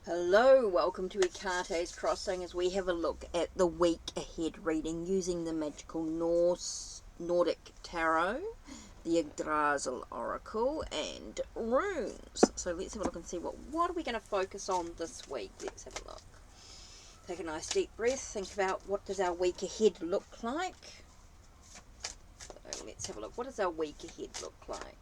Hello, welcome to Ekate's Crossing as we have a look at the week ahead reading using the magical Nordic Tarot, the Yggdrasil Oracle, and runes. So let's have a look and see what are we going to focus on this week. Let's have a look. Take a nice deep breath, think about what does our week ahead look like. So let's have a look. What does our week ahead look like?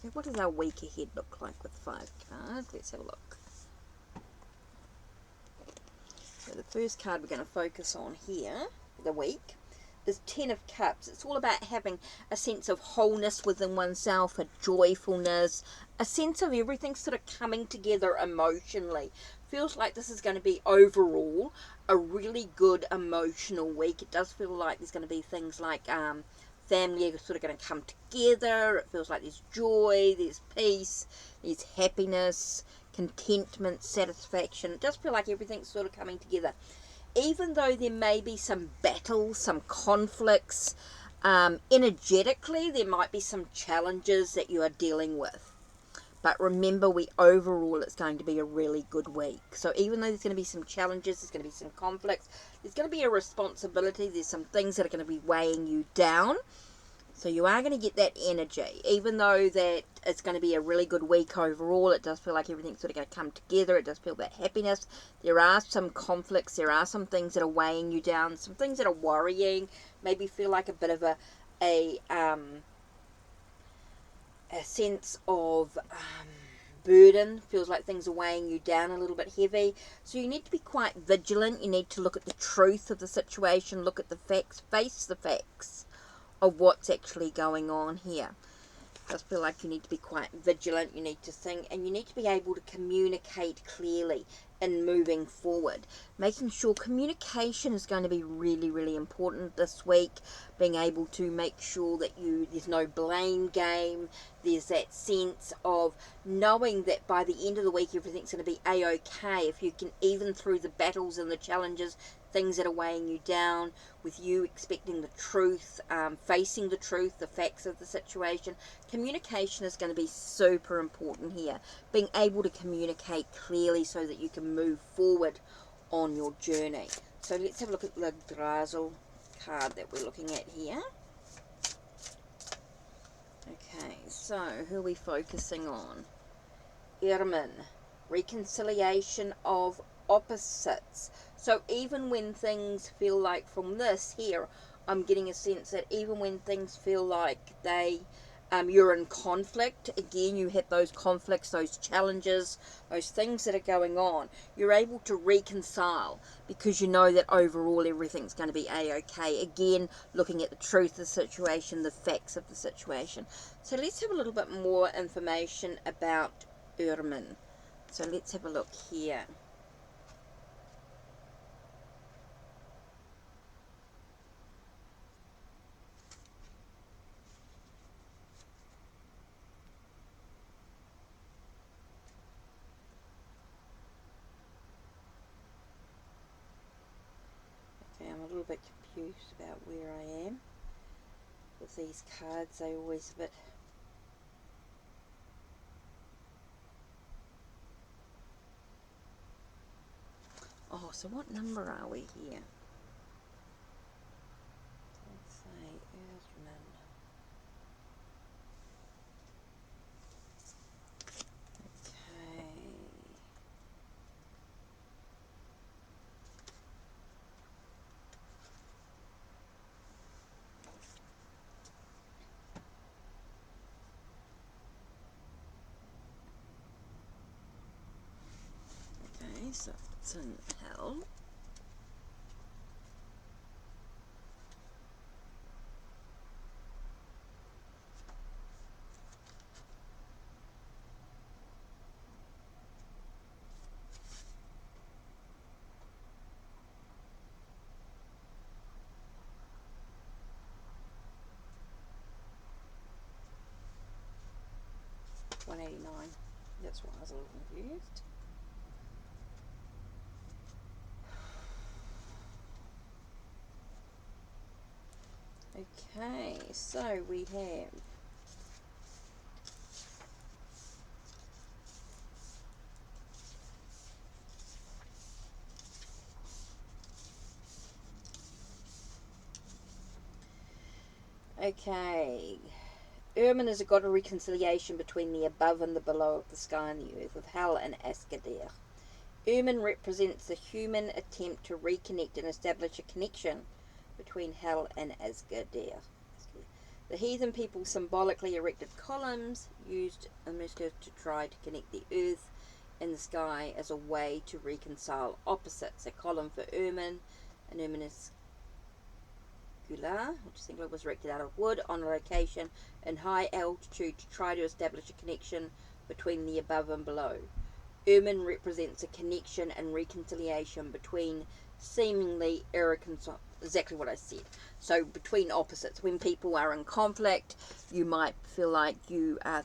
So what does our week ahead look like with 5 cards? Let's have a look. So the first card we're going to focus on here for the week is 10 of Cups. It's all about having a sense of wholeness within oneself, a joyfulness, a sense of everything sort of coming together emotionally. Feels like this is going to be overall a really good emotional week. It does feel like there's going to be things like family are sort of going to come together. It feels like there's joy, there's peace, there's happiness, contentment, satisfaction. It does feel like everything's sort of coming together. Even though there may be some battles, some conflicts, energetically there might be some challenges that you are dealing with. But remember, overall it's going to be a really good week. So even though there's going to be some challenges, there's going to be some conflicts, there's going to be a responsibility, there's some things that are going to be weighing you down. So you are going to get that energy. Even though that it's going to be a really good week overall, it does feel like everything's sort of going to come together. It does feel that happiness. There are some conflicts. There are some things that are weighing you down. Some things that are worrying. Maybe feel like a bit of a sense of burden. Feels like things are weighing you down a little bit heavy. So you need to be quite vigilant. You need to look at the truth of the situation. Look at the facts. Face the facts of what's actually going on here. I just feel like you need to be quite vigilant, you need to think, and you need to be able to communicate clearly in moving forward. Making sure communication is going to be really, really important this week. Being able to make sure that there's no blame game. There's that sense of knowing that by the end of the week everything's going to be a-okay. If you can, even through the battles and the challenges, things that are weighing you down, with you expecting the truth, facing the truth, the facts of the situation. Communication is going to be super important here. Being able to communicate clearly so that you can move forward on your journey. So let's have a look at the Yggdrasil card that we're looking at here. Okay, so who are we focusing on? Irmin, reconciliation of opposites. So even when things feel like, from this here, I'm getting a sense that even when things feel like you're in conflict, again, you have those conflicts, those challenges, those things that are going on, you're able to reconcile because you know that overall everything's going to be a-okay. Again, looking at the truth of the situation, the facts of the situation. So let's have a little bit more information about Irmin. So let's have a look here. Okay, I'm a little bit confused about where I am with these cards. They always a bit... Oh, so what number are we here? Let's say Irmin. Okay, so it's in hell. $189. That's why I was a little confused. Okay, so we have Ermin is a god of reconciliation between the above and the below of the sky and the earth, of hell and Asgardir. Ermin represents the human attempt to reconnect and establish a connection between hell and Asgardir. The heathen people symbolically erected columns used to try to connect the earth and the sky as a way to reconcile opposites. A column for Ermin, an Ermin is which singular was erected out of wood on a location in high altitude to try to establish a connection between the above and below. Ermin represents a connection and reconciliation between seemingly irreconcilable, exactly what I said. So between opposites, when people are in conflict, you might feel like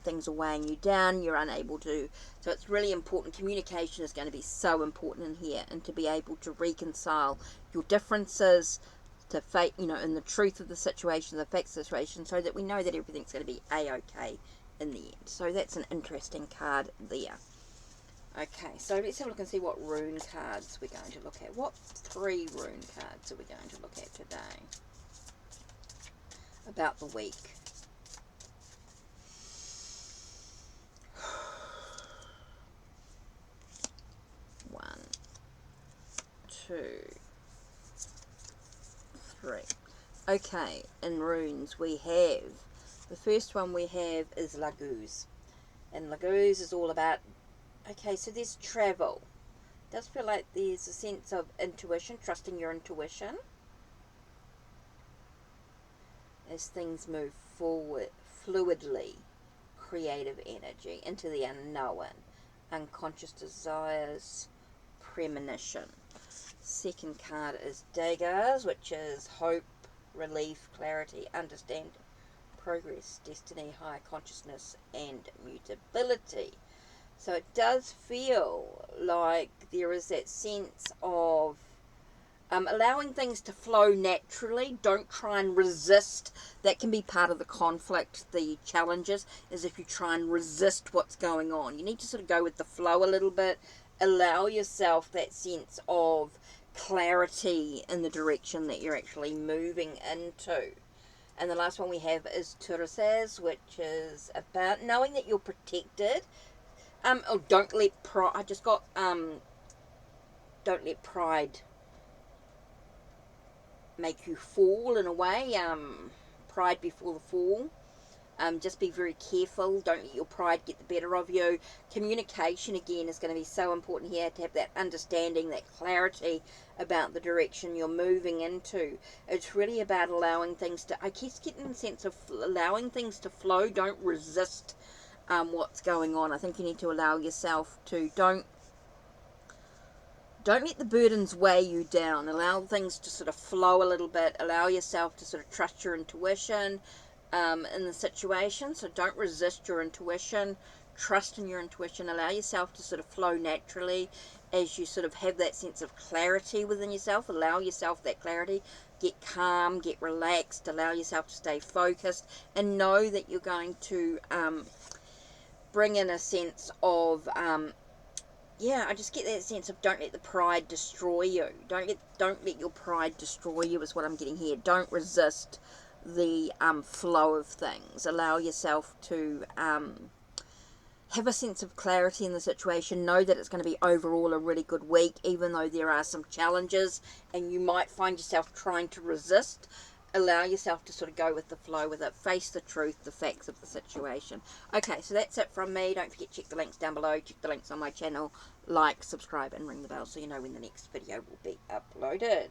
things are weighing you down, you're unable to. So it's really important. Communication is going to be so important in here, and to be able to reconcile your differences to fate, in the truth of the situation, the facts of the situation, so that we know that everything's going to be a-okay in the end. So that's an interesting card there. Okay, so let's have a look and see what rune cards we're going to look at. What 3 rune cards are we going to look at today about the week? One, 2, 3. Okay, in runes we have, the first one we have is Laguz. And Laguz is all about, okay, so there's travel. It does feel like there's a sense of intuition, trusting your intuition as things move forward fluidly. Creative energy into the unknown, unconscious desires, premonition. Second card is Daggers, which is hope, relief, clarity, understanding, progress, destiny, higher consciousness, and mutability. So it does feel like there is that sense of allowing things to flow naturally. Don't try and resist. That can be part of the conflict, the challenges, is if you try and resist what's going on. You need to sort of go with the flow a little bit. Allow yourself that sense of clarity in the direction that you're actually moving into. And the last one we have is Turasaz, which is about knowing that you're protected. Don't let pride. I just got don't let pride make you fall in a way. Pride before the fall. Just be very careful. Don't let your pride get the better of you. Communication, again, is going to be so important here, to have that understanding, that clarity about the direction you're moving into. It's really about allowing things to, I keep getting the sense of allowing things to flow. Don't resist what's going on. I think you need to allow yourself to, don't let the burdens weigh you down. Allow things to sort of flow a little bit. Allow yourself to sort of trust your intuition in the situation. So don't resist your intuition. Trust in your intuition. Allow yourself to sort of flow naturally as you sort of have that sense of clarity within yourself. Allow yourself that clarity. Get calm, get relaxed. Allow yourself to stay focused, and know that you're going to bring in a sense of I just get that sense of, don't let the pride destroy you. Don't let your pride destroy you is what I'm getting here. Don't resist the flow of things. Allow yourself to have a sense of clarity in the situation. Know that it's going to be overall a really good week, even though there are some challenges and you might find yourself trying to resist. Allow yourself to sort of go with the flow with it. Face the truth, the facts of the situation. Okay, so that's it from me. Don't forget to check the links down below. Check the links on my channel. Like, subscribe, and ring the bell so you know when the next video will be uploaded.